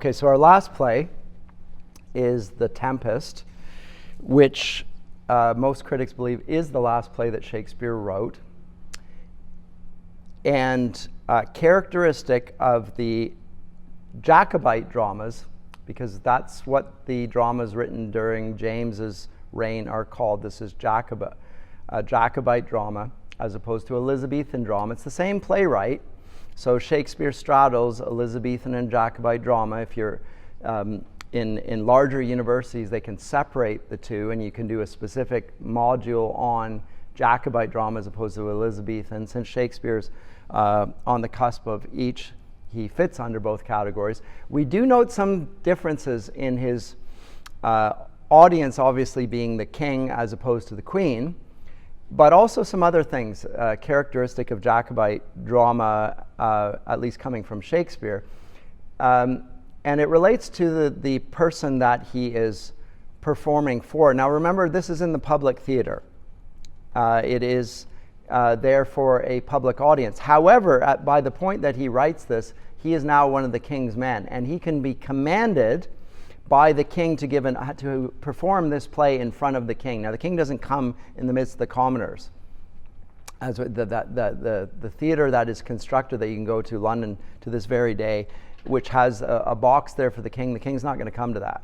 Okay, so our last play is The Tempest, which most critics believe is the last play that Shakespeare wrote. And characteristic of the Jacobite dramas, because that's what the dramas written during James's reign are called. This is Jacobite drama as opposed to Elizabethan drama. It's the same playwright. So Shakespeare straddles Elizabethan and Jacobite drama. If you're in larger universities, they can separate the two, and you can do a specific module on Jacobite drama as opposed to Elizabethan. Since Shakespeare's on the cusp of each, he fits under both categories. We do note some differences in his audience, obviously being the king as opposed to the queen, but also some other things characteristic of Jacobite drama, at least coming from Shakespeare. And it relates to the person that he is performing for. Now remember, this is in the public theater. It is there for a public audience. However, by the point that he writes this, he is now one of the king's men, and he can be commanded by the king to perform this play in front of the king. Now the king doesn't come in the midst of the commoners. As the theater that is constructed, that you can go to London to this very day, which has a box there for the king's not going to come to that.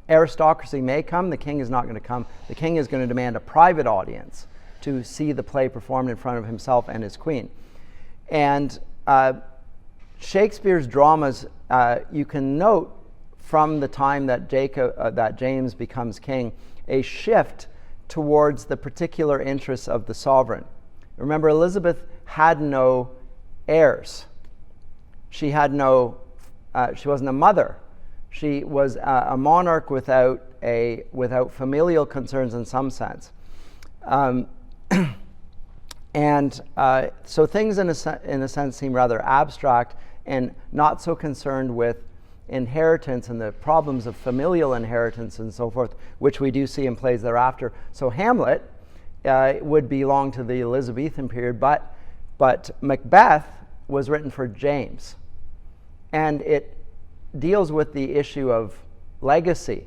Aristocracy may come, the king is not going to come. The king is going to demand a private audience to see the play performed in front of himself and his queen. And Shakespeare's dramas, you can note from the time that James becomes king, a shift towards the particular interests of the sovereign. Remember, Elizabeth had no heirs. She wasn't a mother. She was a monarch without familial concerns in some sense. So things in a sense seem rather abstract and not so concerned with inheritance and the problems of familial inheritance and so forth, which we do see in plays thereafter. So Hamlet would belong to the Elizabethan period, but Macbeth was written for James. And it deals with the issue of legacy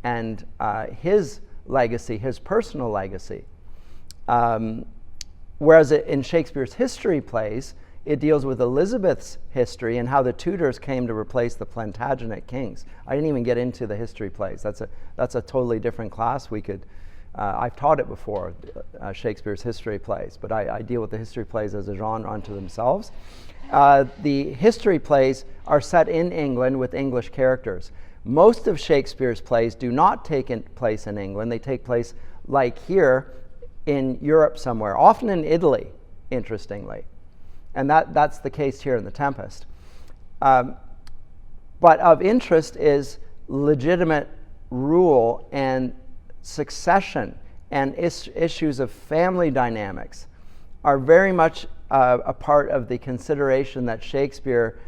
and his legacy, his personal legacy. Whereas in Shakespeare's history plays, it deals with Elizabeth's history and how the Tudors came to replace the Plantagenet kings. I didn't even get into the history plays. That's a totally different class. I've taught it before, Shakespeare's history plays, but I deal with the history plays as a genre unto themselves. The history plays are set in England with English characters. Most of Shakespeare's plays do not take place in England. They take place, like here, in Europe somewhere, often in Italy, interestingly. And that's the case here in The Tempest. But of interest is legitimate rule and succession, and issues of family dynamics are very much a part of the consideration that Shakespeare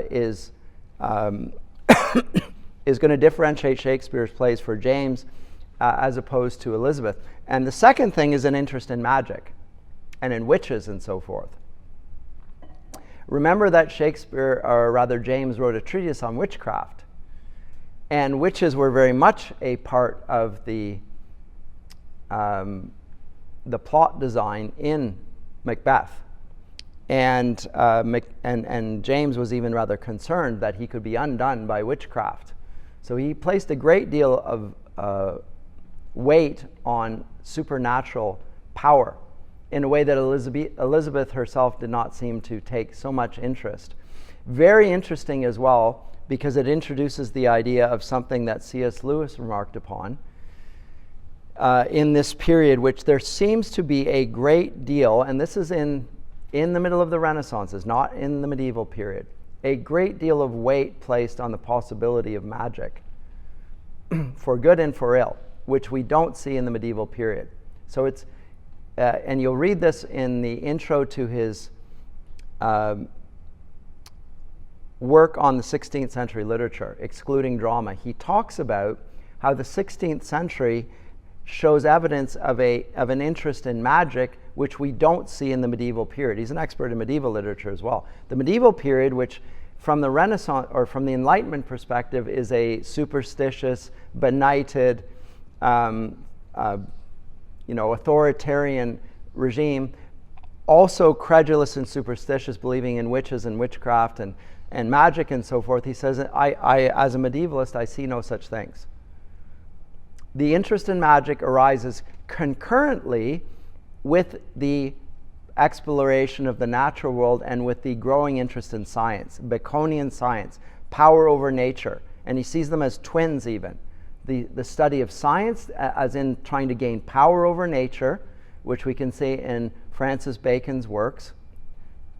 is going to differentiate Shakespeare's plays for James as opposed to Elizabeth. And the second thing is an interest in magic and in witches and so forth. Remember that James wrote a treatise on witchcraft, and witches were very much a part of the plot design in Macbeth. And James was even rather concerned that he could be undone by witchcraft. So he placed a great deal of weight on supernatural power in a way that Elizabeth herself did not seem to take so much interest. Very interesting as well, because it introduces the idea of something that C.S. Lewis remarked upon in this period, which there seems to be a great deal, and this is in the middle of the Renaissance, is not in the medieval period, a great deal of weight placed on the possibility of magic, for good and for ill, which we don't see in the medieval period. So it's, and you'll read this in the intro to his work on the 16th century literature, excluding drama. He talks about how the 16th century shows evidence of an interest in magic which we don't see in the medieval period. He's an expert in medieval literature as well. The medieval period, which from the Renaissance or from the Enlightenment perspective, is a superstitious, benighted, authoritarian regime, also credulous and superstitious, believing in witches and witchcraft and magic and so forth. He says, I, as a medievalist, I see no such things. The interest in magic arises concurrently with the exploration of the natural world and with the growing interest in science, Baconian science, power over nature. And he sees them as twins even. The study of science as in trying to gain power over nature, which we can see in Francis Bacon's works.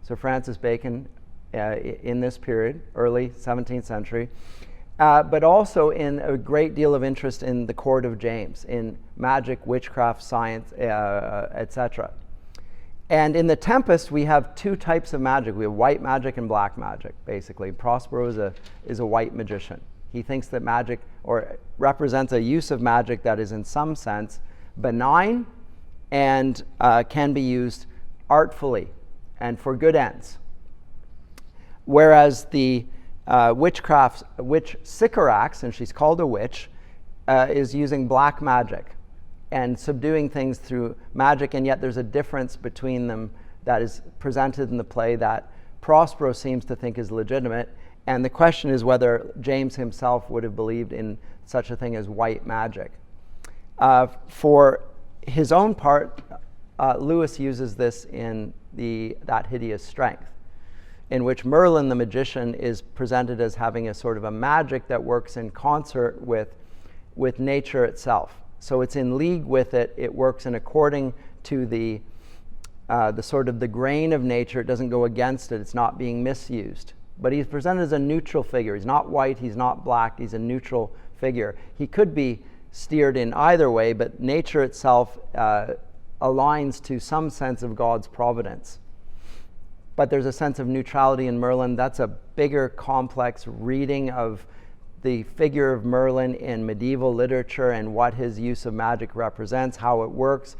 So Francis Bacon in this period, early 17th century, but also in a great deal of interest in the court of James, in magic, witchcraft, science, etc. And in the Tempest, we have two types of magic. We have white magic and black magic, basically. Prospero is a white magician. He thinks that magic represents a use of magic that is in some sense benign and can be used artfully and for good ends. Whereas the witch Sycorax, and she's called a witch, is using black magic and subduing things through magic, and yet there's a difference between them that is presented in the play that Prospero seems to think is legitimate. And the question is whether James himself would have believed in such a thing as white magic. For his own part, Lewis uses this in That Hideous Strength, in which Merlin the magician is presented as having a sort of a magic that works in concert with nature itself. So it's in league with it. It works in according to the sort of the grain of nature. It doesn't go against it. It's not being misused. But he's presented as a neutral figure. He's not white. He's not black. He's a neutral figure. He could be steered in either way, but nature itself aligns to some sense of God's providence. But there's a sense of neutrality in Merlin. That's a bigger, complex reading of the figure of Merlin in medieval literature and what his use of magic represents, how it works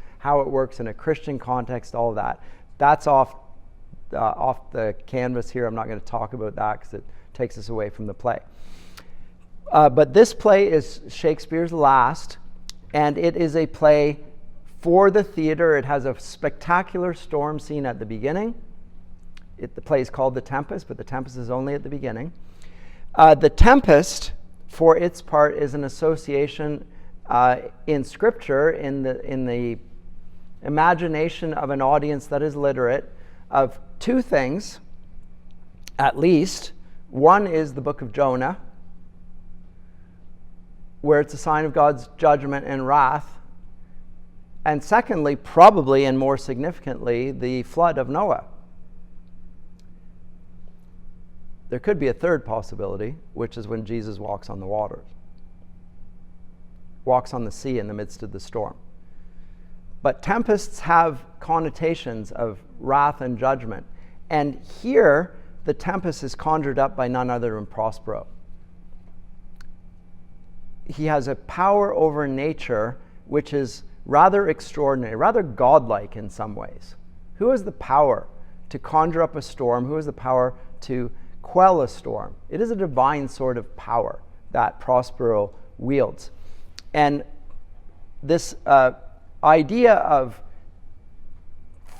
in a Christian context, all of that. That's off the canvas here. I'm not going to talk about that because it takes us away from the play. But this play is Shakespeare's last, and it is a play for the theater. It has a spectacular storm scene at the beginning. The play is called The Tempest, but The Tempest is only at the beginning. The Tempest, for its part, is an association in Scripture, in the imagination of an audience that is literate, of two things, at least. One is the book of Jonah, where it's a sign of God's judgment and wrath. And secondly, probably and more significantly, the flood of Noah. There could be a third possibility, which is when Jesus walks on the waters, walks on the sea in the midst of the storm. But tempests have connotations of wrath and judgment. And here, the tempest is conjured up by none other than Prospero. He has a power over nature which is rather extraordinary, rather godlike in some ways. Who has the power to conjure up a storm? Who has the power to quell a storm? It is a divine sort of power that Prospero wields. And this idea of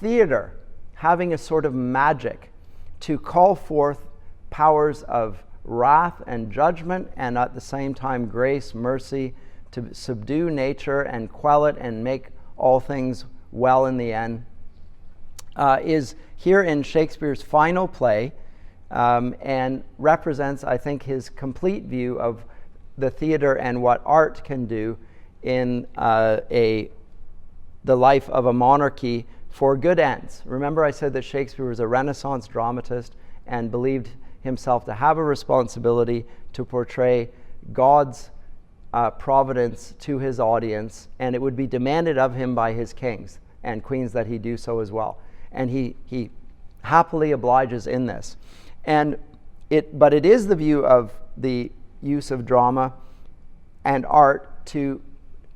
theater having a sort of magic to call forth powers of wrath and judgment, and at the same time grace, mercy, to subdue nature and quell it and make all things well in the end, is here in Shakespeare's final play, and represents, I think, his complete view of the theater and what art can do in the life of a monarchy for good ends. Remember, I said that Shakespeare was a Renaissance dramatist and believed himself to have a responsibility to portray God's providence to his audience, and it would be demanded of him by his kings and queens that he do so as well. And he happily obliges in this. But it is the view of the use of drama and art to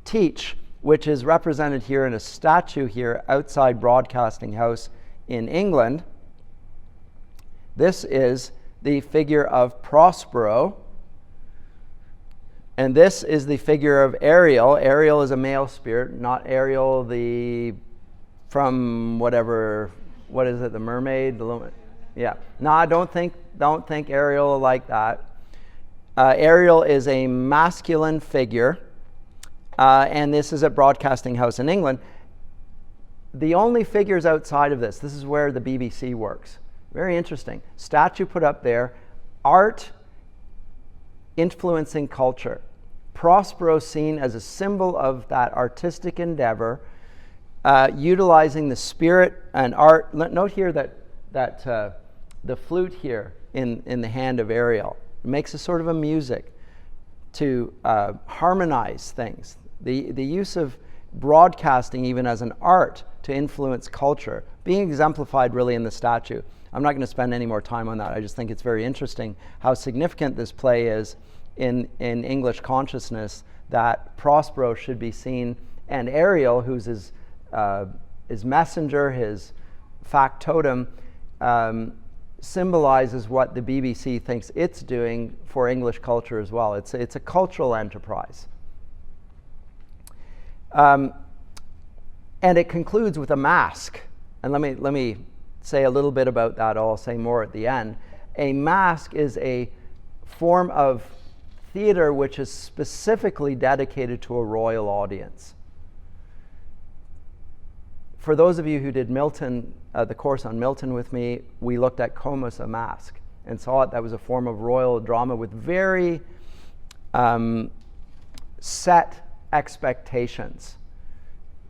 teach, which is represented here in a statue here outside Broadcasting House in England. This is the figure of Prospero. And this is the figure of Ariel. Ariel is a male spirit, not Ariel from whatever, what is it, the mermaid? Yeah. No, don't think Ariel like that. Ariel is a masculine figure, and this is at Broadcasting House in England. The only figures outside of this is where the BBC works. Very interesting. Statue put up there, art influencing culture. Prospero seen as a symbol of that artistic endeavor, utilizing the spirit and art. Note here that the flute here in the hand of Ariel makes a sort of a music to harmonize things. The use of broadcasting even as an art to influence culture, being exemplified really in the statue. I'm not going to spend any more time on that. I just think it's very interesting how significant this play is in English consciousness, that Prospero should be seen, and Ariel, who's his messenger, his factotum, symbolizes what the BBC thinks it's doing for English culture as well. It's a cultural enterprise. And it concludes with a masque. And let me say a little bit about that. I'll say more at the end. A masque is a form of theater which is specifically dedicated to a royal audience. For those of you who did Milton, the course on Milton with me, we looked at Comus, a masque, and saw that was a form of royal drama with very set expectations,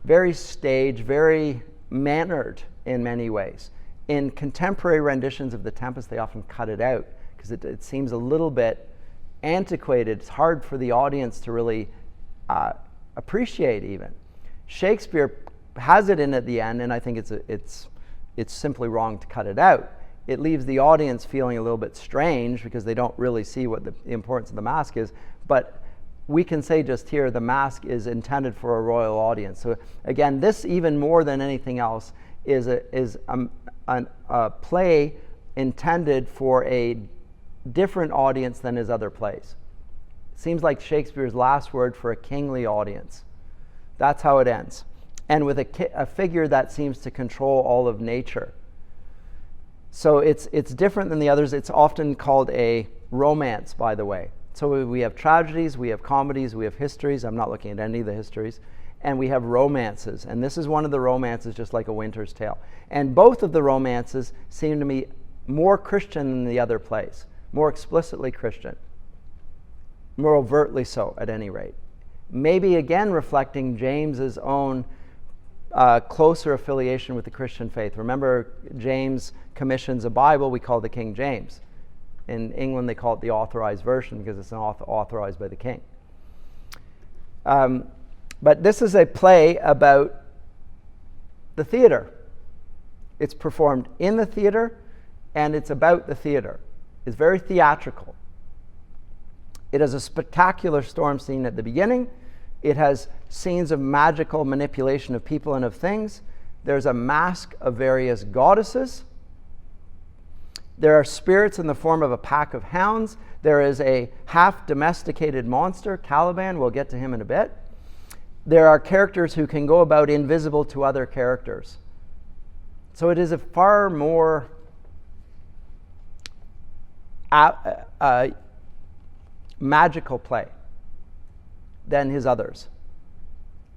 very staged, very mannered in many ways. In contemporary renditions of the Tempest, they often cut it out because it seems a little bit antiquated. It's hard for the audience to really appreciate even. Shakespeare has it in at the end, and I think it's simply wrong to cut it out. It leaves the audience feeling a little bit strange because they don't really see what the importance of the masque is. But we can say just here, the masque is intended for a royal audience. So again, this even more than anything else is a play intended for a different audience than his other plays. It seems like Shakespeare's last word for a kingly audience. That's how it ends. And with a figure that seems to control all of nature. So it's different than the others. It's often called a romance, by the way. So we have tragedies, we have comedies, we have histories. I'm not looking at any of the histories. And we have romances. And this is one of the romances, just like A Winter's Tale. And both of the romances seem to me more Christian than the other plays. More explicitly Christian. More overtly so, at any rate. Maybe again reflecting James's own closer affiliation with the Christian faith. Remember, James commissions a Bible we call the King James. In England, they call it the Authorized Version because it's authorized by the king. But this is a play about the theater. It's performed in the theater, and it's about the theater. It's very theatrical. It has a spectacular storm scene at the beginning. It has scenes of magical manipulation of people and of things. There's a masque of various goddesses. There are spirits in the form of a pack of hounds. There is a half-domesticated monster, Caliban. We'll get to him in a bit. There are characters who can go about invisible to other characters. So it is a far more magical play than his others.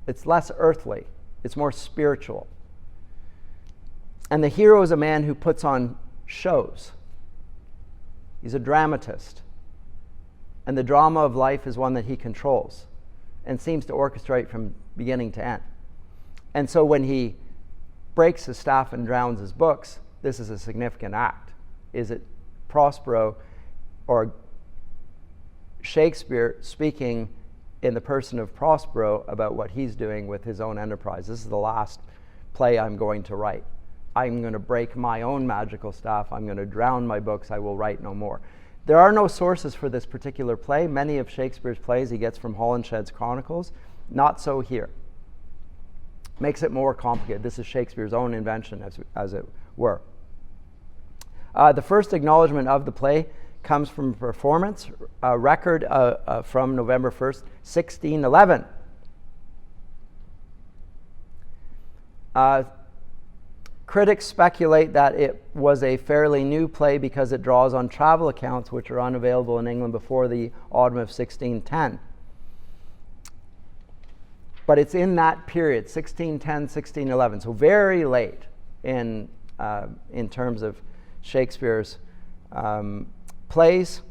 It's less earthly. It's more spiritual. And the hero is a man who puts on shows. He's a dramatist. And the drama of life is one that he controls and seems to orchestrate from beginning to end. And so when he breaks his staff and drowns his books, this is a significant act. Is it Prospero or Shakespeare speaking in the person of Prospero about what he's doing with his own enterprise? This is the last play I'm going to write. I'm going to break my own magical staff. I'm going to drown my books. I will write no more. There are no sources for this particular play. Many of Shakespeare's plays he gets from Holinshed's Chronicles. Not so here. Makes it more complicated. This is Shakespeare's own invention, as it were. The first acknowledgement of the play comes from a performance record from November 1st, 1611. Critics speculate that it was a fairly new play because it draws on travel accounts which are unavailable in England before the autumn of 1610. But it's in that period, 1610, 1611, so very late in terms of Shakespeare's plays.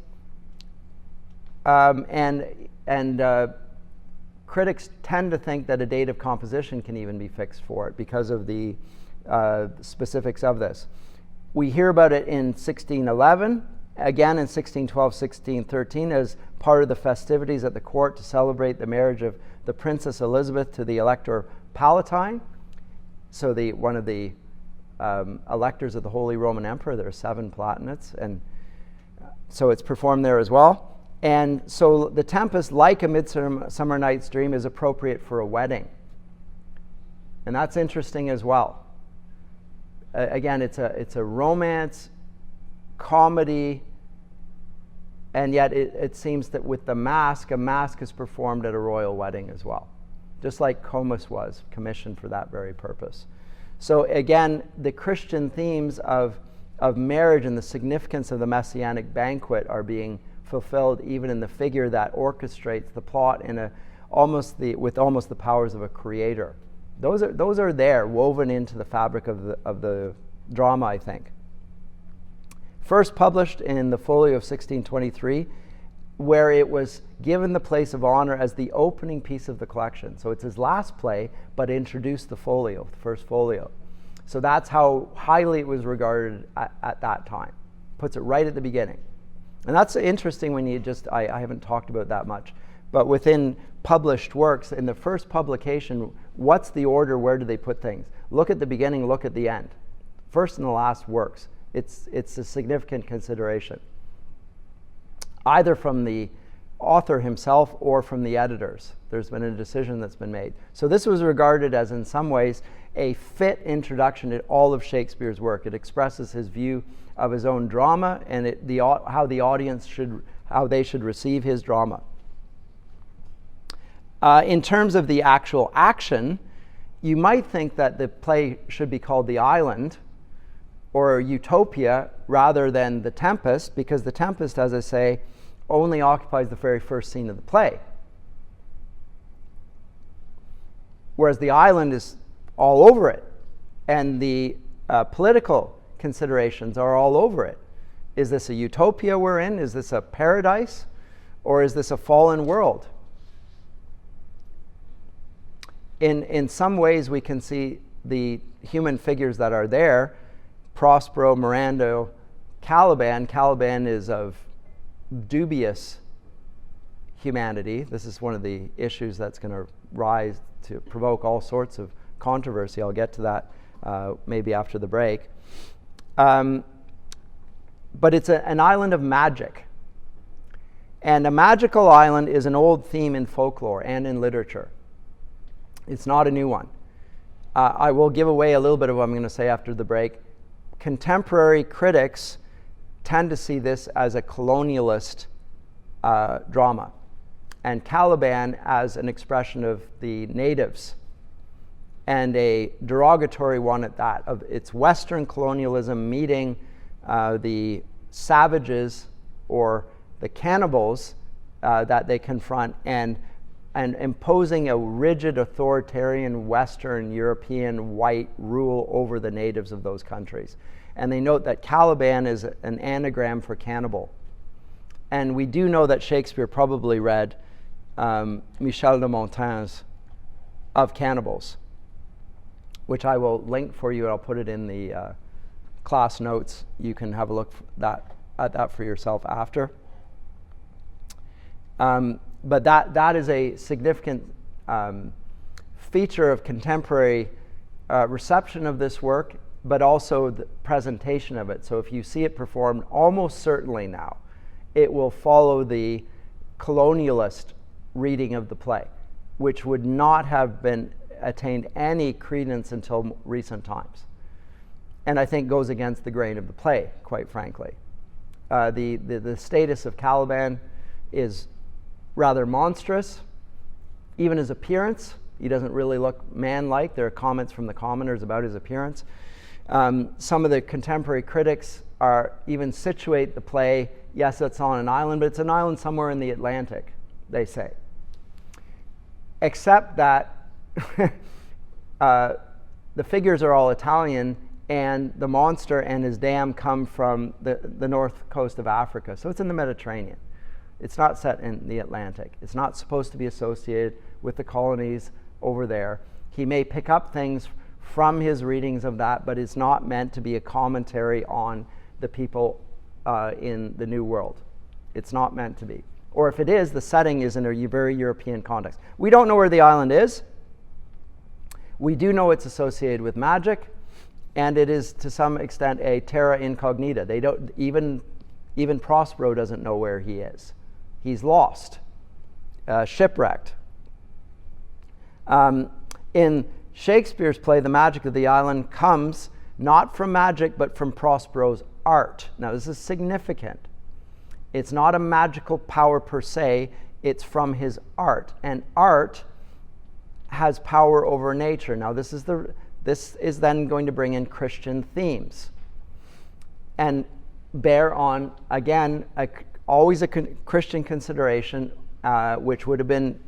Critics tend to think that a date of composition can even be fixed for it because of the specifics of this. We hear about it in 1611, again in 1612, 1613, as part of the festivities at the court to celebrate the marriage of the Princess Elizabeth to the Elector Palatine. So one of the electors of the Holy Roman Emperor. There are 7 Platinates, and so it's performed there as well. And so the Tempest, like A Midsummer Night's Dream, is appropriate for a wedding. And that's interesting as well. Again, it's a romance, comedy, and yet it seems that with the mask, a mask is performed at a royal wedding as well, just like Comus was commissioned for that very purpose. So again, the Christian themes of marriage and the significance of the messianic banquet are being fulfilled even in the figure that orchestrates the plot with almost the powers of a creator. Those are there, woven into the fabric of the drama, I think. First published in the folio of 1623, where it was given the place of honor as the opening piece of the collection. So it's his last play, but introduced the folio, the first folio. So that's how highly it was regarded at that time. Puts it right at the beginning. And that's interesting when I haven't talked about that much, but within published works, in the first publication, what's the order? Where do they put things? Look at the beginning, look at the end. First and the last works. It's a significant consideration, either from the author himself or from the editors. There's been a decision that's been made. So this was regarded as, in some ways, a fit introduction to all of Shakespeare's work. It expresses his view of his own drama and how the audience should receive his drama. In terms of the actual action, you might think that the play should be called The Island or Utopia rather than The Tempest, because The Tempest, as I say, only occupies the very first scene of the play. Whereas The Island is all over it, and the political considerations are all over it. Is this a utopia we're in? Is this a paradise? Or is this a fallen world? In some ways, we can see the human figures that are there. Prospero, Miranda, Caliban. Caliban is of dubious humanity. This is one of the issues that's going to rise to provoke all sorts of controversy. I'll get to that maybe after the break. But it's an island of magic. And a magical island is an old theme in folklore and in literature. It's not a new one. I will give away a little bit of what I'm going to say after the break. Contemporary critics tend to see this as a colonialist drama, and Caliban as an expression of the natives, and a derogatory one at that, of its Western colonialism meeting the savages or the cannibals that they confront, and imposing a rigid, authoritarian, Western European white rule over the natives of those countries. And they note that Caliban is an anagram for cannibal. And we do know that Shakespeare probably read Michel de Montaigne's Of Cannibals, which I will link for you, and I'll put it in the class notes. You can have a look at that for yourself after. But that is a significant feature of contemporary reception of this work, but also the presentation of it. So if you see it performed, almost certainly now, it will follow the colonialist reading of the play, which would not have been attained any credence until recent times. and I think goes against the grain of the play, quite frankly. The status of Caliban is rather monstrous. Even his appearance, he doesn't really look man-like. There are comments from the commoners about his appearance. Some of the contemporary critics even situate the play, yes, it's on an island, but it's an island somewhere in the Atlantic, they say. Except that the figures are all Italian, and the monster and his dam come from the north coast of Africa. So it's in the Mediterranean. It's not set in the Atlantic. It's not supposed to be associated with the colonies over there. He may pick up things from his readings of that, but it's not meant to be a commentary on the people in the New World. It's not meant to be. Or if it is, the setting is in a very European context. We don't know where the island is. We do know it's associated with magic, and it is to some extent a terra incognita. They don't even Prospero doesn't know where he is. He's lost, shipwrecked. In Shakespeare's play, the magic of the island comes not from magic, but from Prospero's art. Now, this is significant. It's not a magical power per se, it's from his art. And art has power over nature. Now, this is then going to bring in Christian themes and bear on, again, always a Christian consideration, which would have been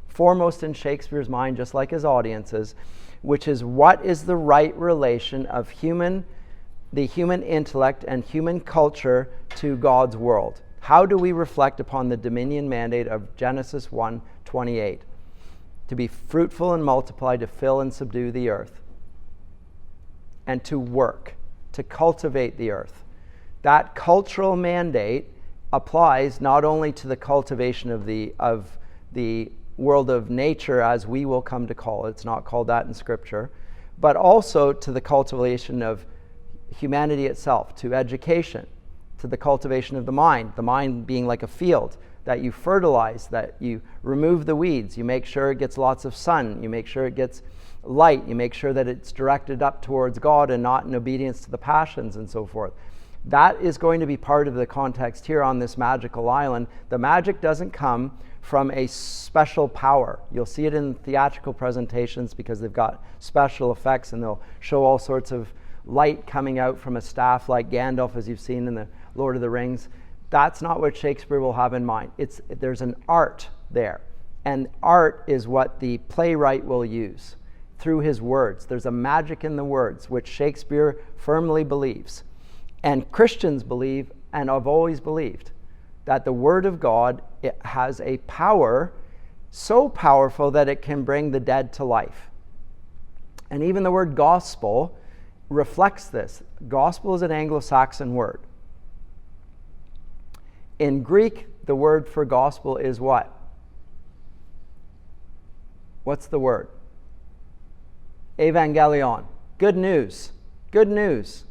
foremost in Shakespeare's mind, just like his audiences, which is what is the right relation of the human intellect and human culture to God's world? How do we reflect upon the dominion mandate of Genesis 1:28? To be fruitful and multiply, to fill and subdue the earth, and to work, to cultivate the earth. That cultural mandate applies not only to the cultivation of the world of nature, as we will come to call it, it's not called that in Scripture, but also to the cultivation of humanity itself, to education, to the cultivation of the mind being like a field that you fertilize, that you remove the weeds, you make sure it gets lots of sun, you make sure it gets light, you make sure that it's directed up towards God and not in obedience to the passions and so forth. That is going to be part of the context here on this magical island. The magic doesn't come from a special power. You'll see it in theatrical presentations because they've got special effects and they'll show all sorts of light coming out from a staff like Gandalf, as you've seen in the Lord of the Rings. That's not what Shakespeare will have in mind. There's an art there. And art is what the playwright will use through his words. There's a magic in the words, which Shakespeare firmly believes. And Christians believe, and have always believed, that the Word of God, it has a power so powerful that it can bring the dead to life. And even the word gospel reflects this. Gospel is an Anglo-Saxon word. In Greek, the word for gospel is what? What's the word? Evangelion. Good news. Good news.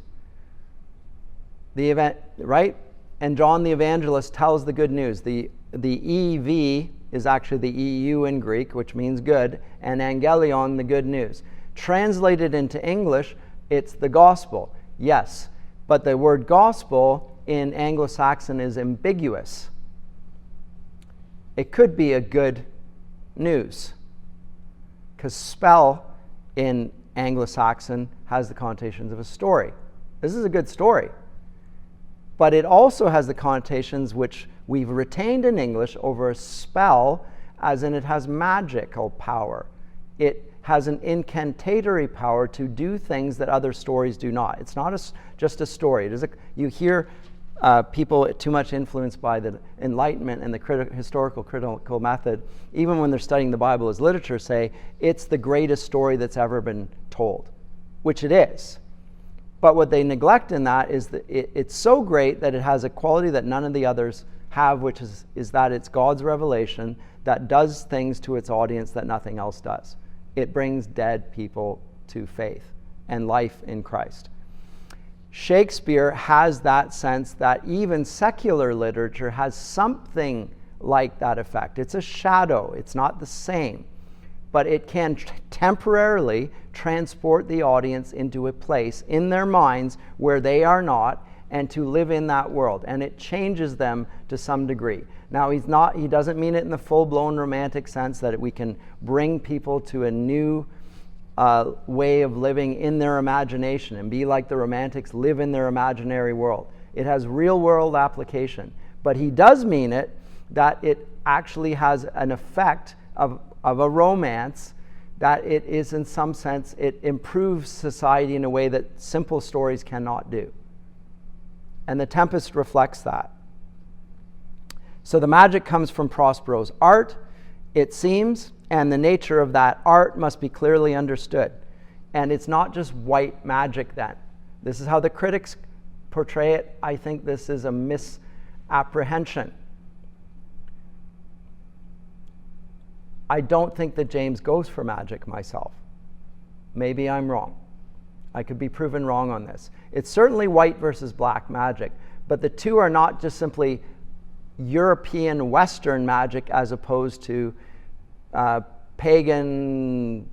The event, right? And John the Evangelist tells the good news. The EV is actually the EU in Greek, which means good, and angelion, the good news. Translated into English, it's the gospel. Yes, but the word gospel in Anglo-Saxon is ambiguous. It could be a good news, because spell in Anglo-Saxon has the connotations of a story. This is a good story. But it also has the connotations which we've retained in English over a spell, as in it has magical power. It has an incantatory power to do things that other stories do not. It's not just a story. You hear people too much influenced by the Enlightenment and the historical critical method, even when they're studying the Bible as literature, say it's the greatest story that's ever been told, which it is. But what they neglect in that is that it's so great that it has a quality that none of the others have, which is that it's God's revelation that does things to its audience that nothing else does. It brings dead people to faith and life in Christ. Shakespeare has that sense that even secular literature has something like that effect. It's a shadow. It's not the same. but it can temporarily transport the audience into a place in their minds where they are not, and to live in that world, and it changes them to some degree. Now, he doesn't mean it in the full-blown romantic sense that we can bring people to a new way of living in their imagination and be like the Romantics, live in their imaginary world. It has real-world application, but he does mean it that it actually has an effect of a romance, that it is, in some sense, it improves society in a way that simple stories cannot do. And the Tempest reflects that. So the magic comes from Prospero's art, it seems, and the nature of that art must be clearly understood. And it's not just white magic then. This is how the critics portray it. I think this is a misapprehension. I don't think that James goes for magic myself. Maybe I'm wrong. I could be proven wrong on this. It's certainly white versus black magic, but the two are not just simply European Western magic as opposed to pagan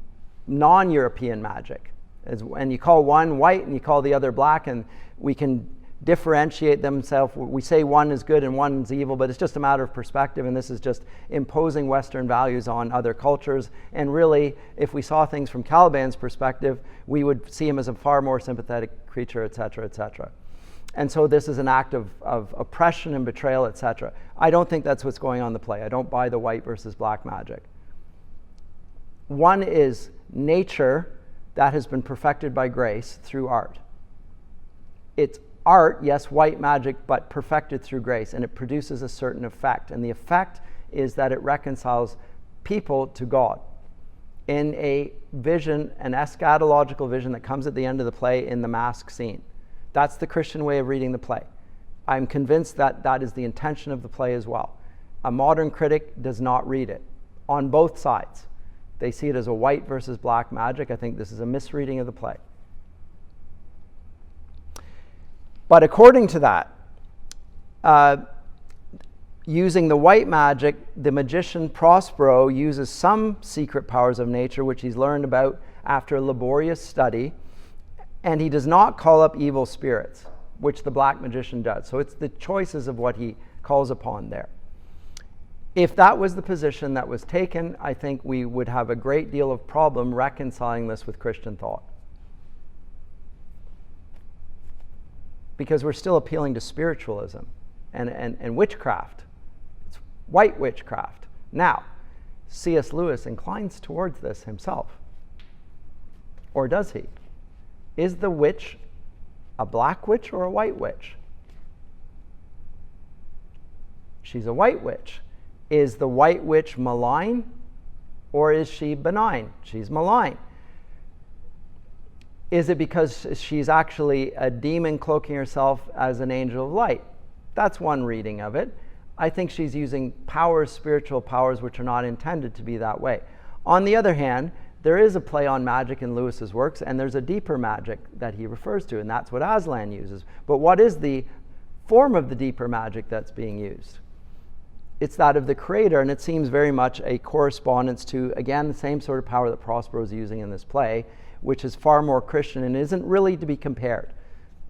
non-European magic. And you call one white and you call the other black, and we can differentiate themselves. We say one is good and one is evil, but it's just a matter of perspective, and this is just imposing Western values on other cultures. And really, if we saw things from Caliban's perspective, we would see him as a far more sympathetic creature, etc., etc. And so this is an act of oppression and betrayal, etc. I don't think that's what's going on in the play. I don't buy the white versus black magic. One is nature that has been perfected by grace through art. It's art, yes, white magic, but perfected through grace, and it produces a certain effect. And the effect is that it reconciles people to God in a vision, an eschatological vision that comes at the end of the play in the mask scene. That's the Christian way of reading the play. I'm convinced that that is the intention of the play as well. A modern critic does not read it on both sides. They see it as a white versus black magic. I think this is a misreading of the play. But according to that, using the white magic, the magician Prospero uses some secret powers of nature, which he's learned about after a laborious study, and he does not call up evil spirits, which the black magician does. So it's the choices of what he calls upon there. If that was the position that was taken, I think we would have a great deal of problem reconciling this with Christian thought. Because we're still appealing to spiritualism and witchcraft. It's white witchcraft. Now, C.S. Lewis inclines towards this himself. Or does he? Is the witch a black witch or a white witch? She's a white witch. Is the white witch malign or is she benign? She's malign. Is it because she's actually a demon cloaking herself as an angel of light? That's one reading of it. I think she's using powers, spiritual powers, which are not intended to be that way. On the other hand, there is a play on magic in Lewis's works, and there's a deeper magic that he refers to, and that's what Aslan uses. But what is the form of the deeper magic that's being used? It's that of the creator, and it seems very much a correspondence to, again, the same sort of power that Prospero is using in this play, which is far more Christian and isn't really to be compared.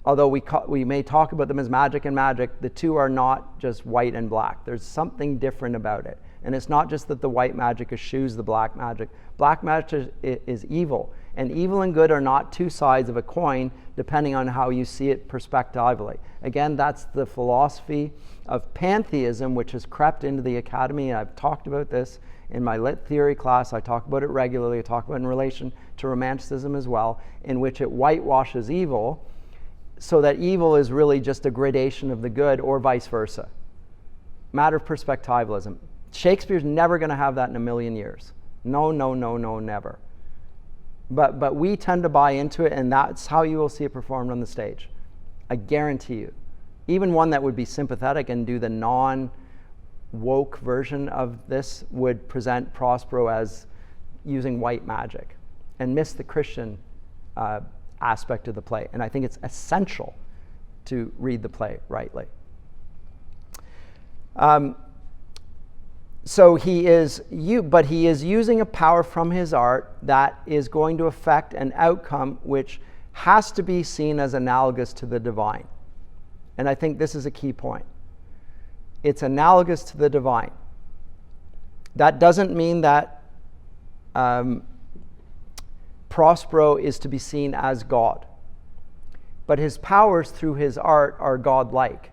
Although we may talk about them as magic and magic, the two are not just white and black. There's something different about it. And it's not just that the white magic eschews the black magic. Black magic is evil. And evil and good are not two sides of a coin, depending on how you see it perspectively. Again, that's the philosophy of pantheism, which has crept into the academy. And I've talked about this in my lit theory class. I talk about it regularly. I talk about it in relation to Romanticism as well, in which it whitewashes evil, so that evil is really just a gradation of the good, or vice versa. Matter of perspectivalism. Shakespeare's never going to have that in a million years. No, never. But we tend to buy into it, and that's how you will see it performed on the stage. I guarantee you. Even one that would be sympathetic and do the non-woke version of this would present Prospero as using white magic and miss the Christian aspect of the play. And I think it's essential to read the play rightly. So he is using a power from his art that is going to affect an outcome which has to be seen as analogous to the divine. And I think this is a key point. It's analogous to the divine. That doesn't mean that Prospero is to be seen as God. But his powers through his art are God-like.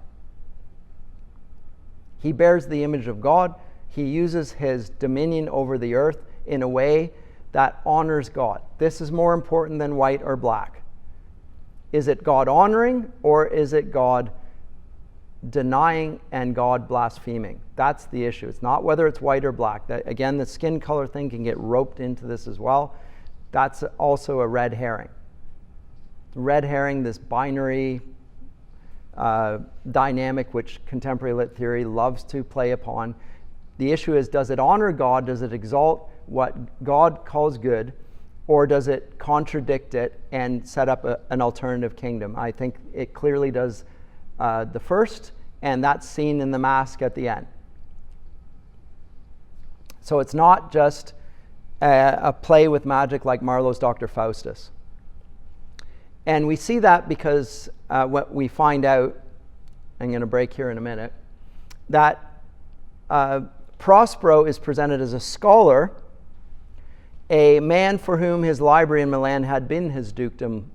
He bears the image of God. He uses his dominion over the earth in a way that honors God. This is more important than white or black. Is it God honoring, or is it God denying and God blaspheming? That's the issue. It's not whether it's white or black. Again, the skin color thing can get roped into this as well. That's also a red herring. Red herring, this binary dynamic which contemporary lit theory loves to play upon. The issue is, does it honor God? Does it exalt what God calls good? Or does it contradict it and set up an alternative kingdom? I think it clearly does the first, and that's seen in the mask at the end. So it's not just a play with magic like Marlowe's Dr. Faustus. And we see that because what we find out, I'm going to break here in a minute, that Prospero is presented as a scholar, a man for whom his library in Milan had been his dukedom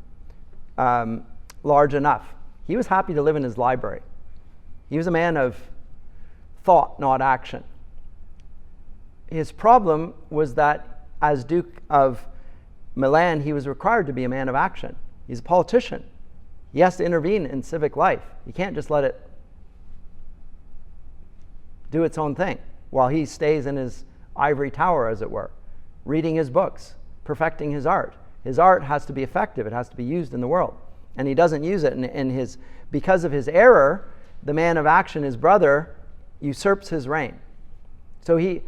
large enough. He was happy to live in his library. He was a man of thought, not action. His problem was that as Duke of Milan, he was required to be a man of action. He's a politician. He has to intervene in civic life. You can't just let it do its own thing while he stays in his ivory tower, as it were, reading his books, perfecting his art. His art has to be effective. It has to be used in the world. And he doesn't use it. Because of his error, the man of action, his brother, usurps his reign. So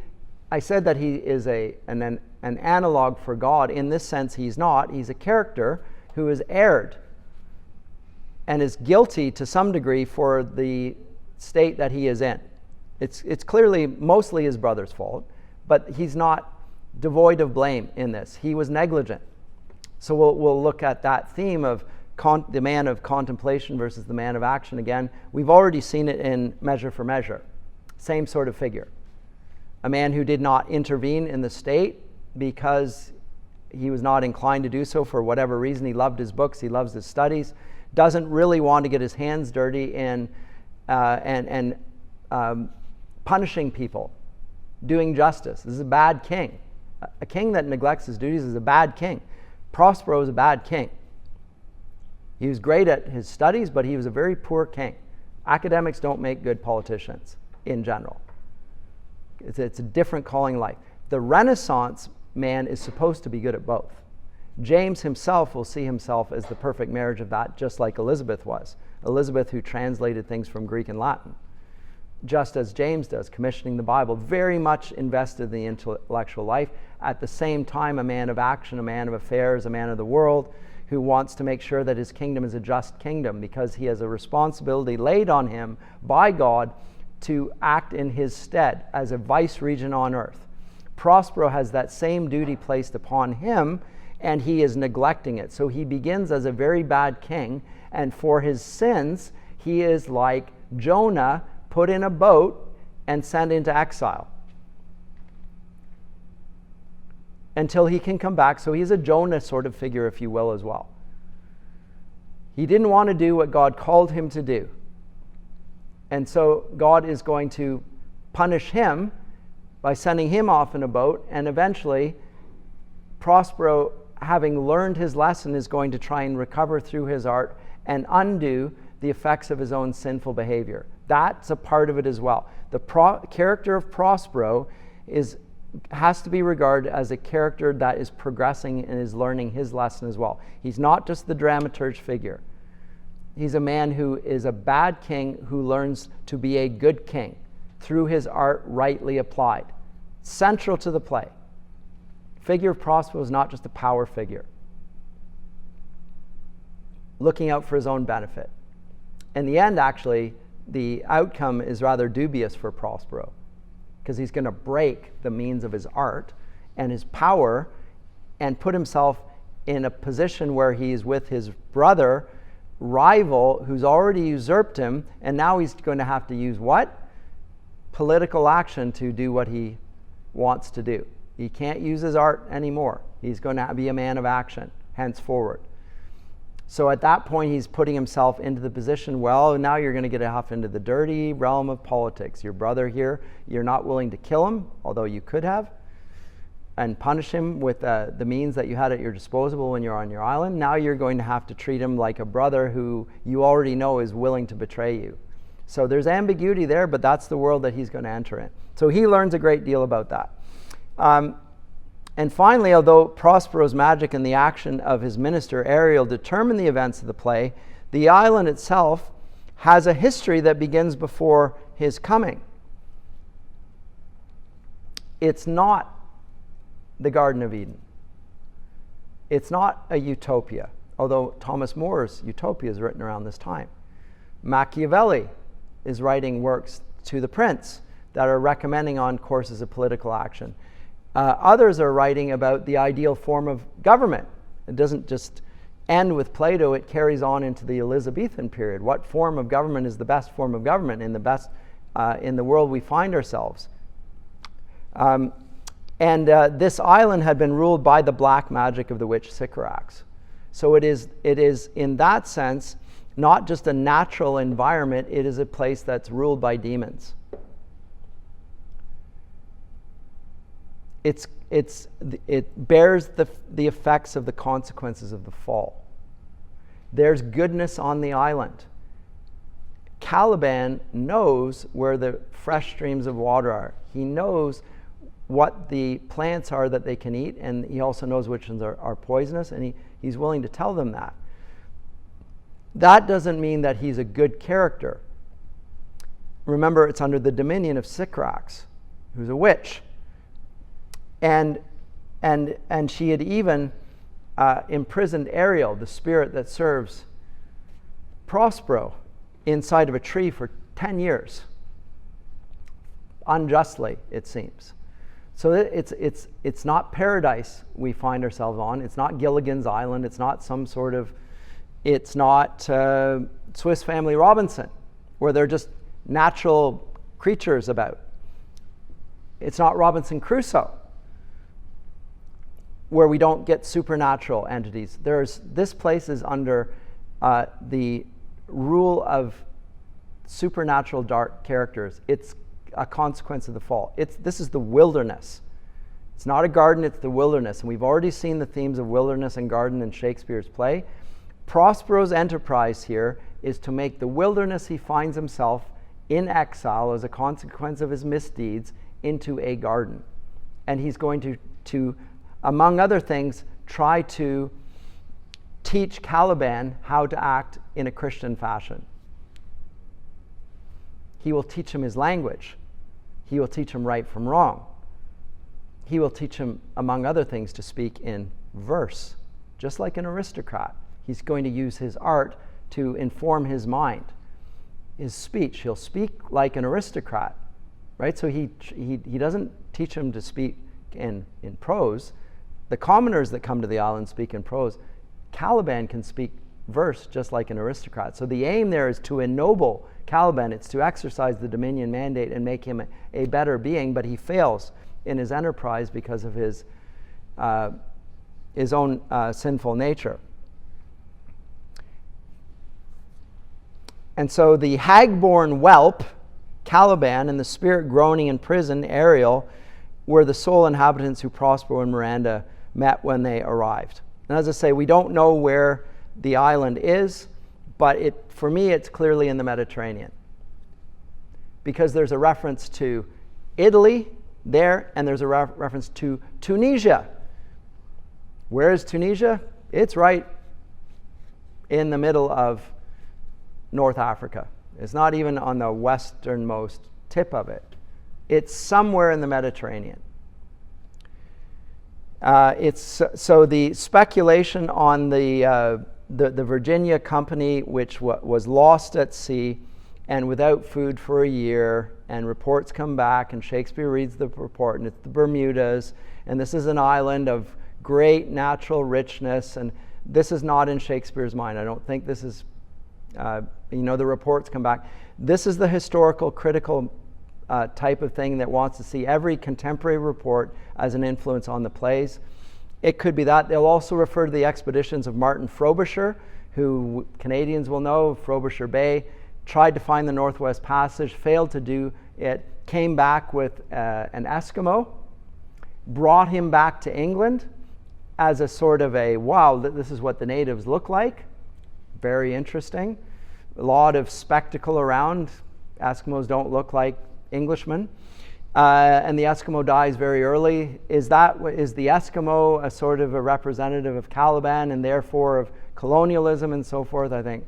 I said that he is an analog for God. In this sense, he's not. He's a character who has erred and is guilty to some degree for the state that he is in. It's clearly mostly his brother's fault, but he's not devoid of blame in this. He was negligent. So we'll look at that theme of the man of contemplation versus the man of action again. We've already seen it in Measure for Measure. Same sort of figure. A man who did not intervene in the state because he was not inclined to do so for whatever reason. He loved his books, he loves his studies, doesn't really want to get his hands dirty in punishing people, doing justice. This is a bad king. A king that neglects his duties is a bad king. Prospero is a bad king. He was great at his studies, but he was a very poor king. Academics don't make good politicians in general. It's a different calling in life. The Renaissance man is supposed to be good at both. James himself will see himself as the perfect marriage of that, just like Elizabeth was. Elizabeth, who translated things from Greek and Latin, just as James does, commissioning the Bible, very much invested in the intellectual life. At the same time, a man of action, a man of affairs, a man of the world, who wants to make sure that his kingdom is a just kingdom because he has a responsibility laid on him by God to act in his stead as a vice-regent on earth. Prospero has that same duty placed upon him, and he is neglecting it. So he begins as a very bad king, and for his sins, he is like Jonah, put in a boat and sent into exile until he can come back. So he's a Jonah sort of figure, if you will, as well. He didn't want to do what God called him to do. And so God is going to punish him by sending him off in a boat, and eventually Prospero, having learned his lesson, is going to try and recover through his art and undo the effects of his own sinful behavior. That's a part of it as well. The character of Prospero has to be regarded as a character that is progressing and is learning his lesson as well. He's not just the dramaturge figure. He's a man who is a bad king who learns to be a good king through his art rightly applied. Central to the play. Figure of Prospero is not just a power figure, looking out for his own benefit. In the end, actually, the outcome is rather dubious for Prospero. because he's going to break the means of his art and his power and put himself in a position where he's with his brother, rival, who's already usurped him, and now he's going to have to use what? Political action to do what he wants to do. He can't use his art anymore. He's going to be a man of action henceforward. So at that point, he's putting himself into the position, well, now you're going to get off into the dirty realm of politics. Your brother here, you're not willing to kill him, although you could have, and punish him with the means that you had at your disposal when you're on your island. Now you're going to have to treat him like a brother who you already know is willing to betray you. So there's ambiguity there, but that's the world that he's going to enter in. So he learns a great deal about that. And finally, although Prospero's magic and the action of his minister Ariel determine the events of the play, the island itself has a history that begins before his coming. It's not the Garden of Eden. It's not a utopia, although Thomas More's Utopia is written around this time. Machiavelli is writing works to the prince that are recommending on courses of political action. Others are writing about the ideal form of government. It doesn't just end with Plato, it carries on into the Elizabethan period. What form of government is the best form of government in the world we find ourselves? This island had been ruled by the black magic of the witch Sycorax. So it is in that sense not just a natural environment, it is a place that's ruled by demons. It bears the effects of the consequences of the fall. There's goodness on the island. Caliban knows where the fresh streams of water are. He knows what the plants are that they can eat, and he also knows which ones are poisonous, and he's willing to tell them that. That doesn't mean that he's a good character. Remember, it's under the dominion of Sycorax, who's a witch. And she had even imprisoned Ariel, the spirit that serves Prospero, inside of a tree for 10 years. Unjustly, it seems. So it's not paradise we find ourselves on. It's not Gilligan's Island. It's not it's not Swiss Family Robinson, where they're just natural creatures about. It's not Robinson Crusoe, where we don't get supernatural entities. This place is under the rule of supernatural dark characters. It's a consequence of the fall. This is the wilderness. It's not a garden, it's the wilderness. And we've already seen the themes of wilderness and garden in Shakespeare's play. Prospero's enterprise here is to make the wilderness he finds himself in exile as a consequence of his misdeeds into a garden. And he's going to among other things, try to teach Caliban how to act in a Christian fashion. He will teach him his language. He will teach him right from wrong. He will teach him, among other things, to speak in verse, just like an aristocrat. He's going to use his art to inform his mind, his speech. He'll speak like an aristocrat, right? So he doesn't teach him to speak in prose. The commoners that come to the island speak in prose. Caliban can speak verse just like an aristocrat. So the aim there is to ennoble Caliban. It's to exercise the dominion mandate and make him a better being, but he fails in his enterprise because of his own sinful nature. And so the hag-born whelp, Caliban, and the spirit groaning in prison, Ariel, were the sole inhabitants who Prospero and Miranda met when they arrived. And as I say, we don't know where the island is, but for me it's clearly in the Mediterranean, because there's a reference to Italy there, and there's a reference to Tunisia. Where is Tunisia? It's right in the middle of North Africa. It's not even on the westernmost tip of it. It's somewhere in the Mediterranean. So the speculation on the Virginia company, which was lost at sea and without food for a year, and reports come back, and Shakespeare reads the report, and it's the Bermudas, and this is an island of great natural richness, and this is not in Shakespeare's mind. I don't think this is, the reports come back. This is the historical, critical type of thing that wants to see every contemporary report as an influence on the plays. It could be that. They'll also refer to the expeditions of Martin Frobisher, who Canadians will know, Frobisher Bay, tried to find the Northwest Passage, failed to do it, came back with an Eskimo, brought him back to England as a sort of a, wow, this is what the natives look like. Very interesting. A lot of spectacle around. Eskimos don't look like Englishmen. And the Eskimo dies very early. Is the Eskimo a sort of a representative of Caliban and therefore of colonialism and so forth? I think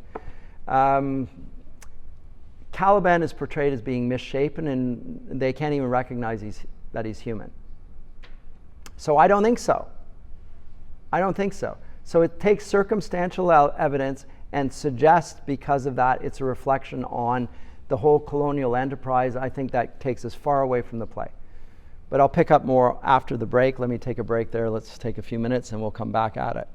Caliban is portrayed as being misshapen, and they can't even recognize that he's human. So I don't think so. So it takes circumstantial evidence and suggests, because of that, it's a reflection on the whole colonial enterprise. I think that takes us far away from the play. But I'll pick up more after the break. Let me take a break there. Let's take a few minutes and we'll come back at it.